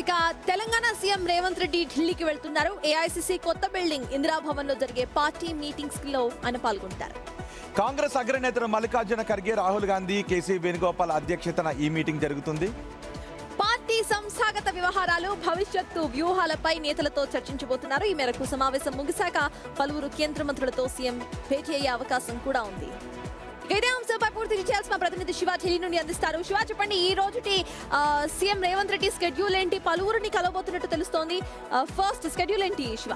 ఇక తెలంగాణ సీఎం రేవంత్ రెడ్డి ఢిల్లీకి వెళ్తున్నారు. ఏఐసీసీ కొత్త బిల్డింగ్ ఇందిరాభవన్ లో జరిగే పార్టీ మీటింగ్స్ లో ఆయన పాల్గొంటారు. కాంగ్రెస్ అగ్రనేతలు మల్లికార్జున ఖర్గే, రాహుల్ గాంధీ, కేసీ వేణుగోపాల్ అధ్యక్షతన ఈ మీటింగ్ జరుగుతుంది. పార్టీ సంస్థాగత వ్యవహారాలు, భవిష్యత్తు వ్యూహాలపై నేతలతో చర్చించబోతున్నారు. ఈ మేరకు సమావేశం ముగిశాక పలువురు కేంద్ర మంత్రులతో సీఎం భేటీ అయ్యే అవకాశం కూడా ఉంది. ఇదే అంశంపై పూర్తి డీటెయిల్స్ మా ప్రతినిధి శివ ఢిల్లీ నుండి అందిస్తారు. శివ, చెప్పండి, ఈ రోజుటి సీఎం రేవంత్ రెడ్డి స్కెడ్యూల్ ఏంటి? పలువురిని కలవబోతున్నట్టు తెలుస్తోంది. ఫస్ట్ స్కెడ్యూల్ ఏంటి Shiva?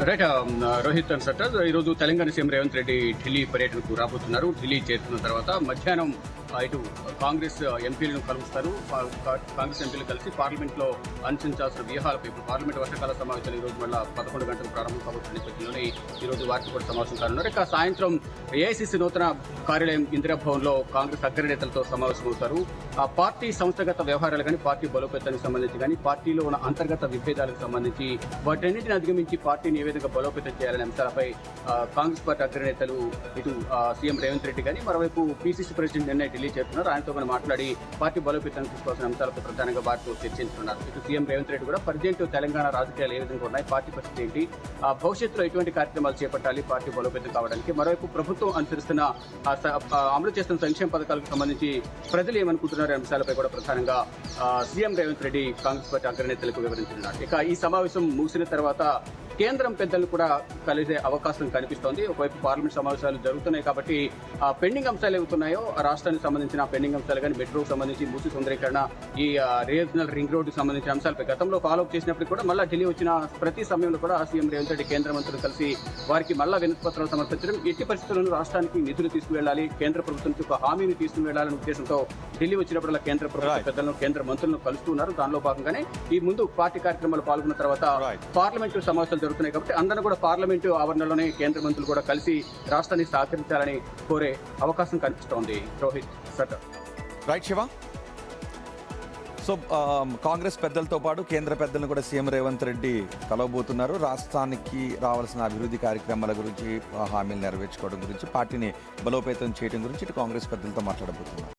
Right Rohit and shutter, ఈరోజు తెలంగాణ సీఎం రేవంత్ రెడ్డి ఢిల్లీ పర్యటనకు రాబోతున్నారు. ఢిల్లీ చేరుకున్న తర్వాత మధ్యాహ్నం ఇటు కాంగ్రెస్ ఎంపీలను కలుస్తారు. కాంగ్రెస్ ఎంపీలు కలిసి పార్లమెంట్ లో అనుసరించాల్సిన వ్యూహాలపై పార్లమెంట్ వర్షాకాల సమావేశాలు ఈ రోజు మళ్ళీ 11 గంటలకు ప్రారంభం కాబోతున్న నేపథ్యంలోనే ఈ రోజు వారికి కూడా సమావేశం కానున్నారు. ఇక సాయంత్రం ఏఐసీసీ నూతన కార్యాలయం ఇందిరాభవన్ లో కాంగ్రెస్ అగ్రనేతలతో సమావేశమవుతారు. ఆ పార్టీ సంస్థాగత వ్యవహారాలు కానీ, పార్టీ బలోపేతానికి సంబంధించి కానీ, పార్టీలో ఉన్న అంతర్గత విభేదాలకు సంబంధించి వాటన్నింటిని అధిగమించి పార్టీని ఏ విధంగా బలోపేతం చేయాలనే అంశాలపై కాంగ్రెస్ పార్టీ అగ్రనేతలు ఇటు సీఎం రేవంత్ రెడ్డి కానీ, మరోవైపు పీసీసీ ప్రెసిడెంట్ నిన్న ఢిల్లీ చేస్తున్నారు. ఆయనతో మనం మాట్లాడి పార్టీ బలోపేతానికి తీసుకోవాల్సిన అంశాలపై ప్రధానంగా వారితో చర్చించుకున్నారు. ఇటు సీఎం రేవంత్ రెడ్డి కూడా ప్రజెంట్ తెలంగాణ రాజకీయాలు ఏ విధంగా ఉన్నాయి, పార్టీ పరిస్థితి ఏంటి, భవిష్యత్తులో ఎటువంటి కార్యక్రమాలు చేపట్టాలి పార్టీ బలోపేతం కావడానికి, మరోవైపు ప్రభుత్వం అనుసరిస్తున్న అమలు చేస్తున్న సంక్షేమ పథకాలకు సంబంధించి ప్రజలు ఏమనుకుంటున్నారు అంశాలపై కూడా ప్రధానంగా సీఎం రేవంత్ రెడ్డి కాంగ్రెస్ పార్టీ అగ్రనేతలకు వివరించున్నారు. ఇక ఈ సమావేశం ముగిసిన తర్వాత కేంద్రం పెద్దలు కూడా కలిసే అవకాశం కనిపిస్తోంది. ఒకవైపు పార్లమెంట్ సమావేశాలు జరుగుతున్నాయి కాబట్టి పెండింగ్ అంశాలు ఏవుతున్నాయో రాష్ట్రానికి సంబంధించిన పెండింగ్ అంశాలు కానీ, మెట్రోకు సంబంధించి మూసి సుందరీకరణ, ఈ రీజనల్ రింగ్ రోడ్డుకు సంబంధించిన అంశాలపై గతంలో ఫాలోఅప్ చేసినప్పుడు కూడా మళ్ళీ ఢిల్లీ వచ్చిన ప్రతి సమయంలో కూడా సీఎం రేవంత్ రెడ్డి కేంద్ర మంత్రులు కలిసి వారికి మళ్ళా వినతి పత్రాలు సమర్పించడం, ఎట్టి పరిస్థితులను రాష్ట్రానికి నిధులు తీసుకువెళ్లాలి, కేంద్ర ప్రభుత్వం నుంచి ఒక హామీని తీసుకువెళ్లాలనే ఉద్దేశంతో ఢిల్లీ వచ్చినప్పుడల్లా కేంద్ర ప్రభుత్వ పెద్దలను, కేంద్ర మంత్రులను కలుస్తున్నారు. దానిలో భాగంగానే ఈ ముందు పార్టీ కార్యక్రమాలు పాల్గొన్న తర్వాత పార్లమెంటు సమావేశాలు జరుగుతున్నాయి కాబట్టి అందరూ కూడా పార్లమెంటు ఆవరణలోనే కేంద్ర మంత్రులు కూడా కలిసి రాష్ట్రాన్ని సహకరించాలని కోరే అవకాశం కనిపిస్తోంది. రోహిత్, సటర్. రైట్ శివ. సో కాంగ్రెస్ పెద్దలతో పాటు కేంద్ర పెద్దలను కూడా సీఎం రేవంత్ రెడ్డి కలవబోతున్నారు. రాష్ట్రానికి రావాల్సిన అభివృద్ధి కార్యక్రమాల గురించి, హామీలు నెరవేర్చుకోవడం గురించి, పార్టీని బలోపేతం చేయడం గురించి ఇటు కాంగ్రెస్ పెద్దలతో మాట్లాడబోతున్నారు.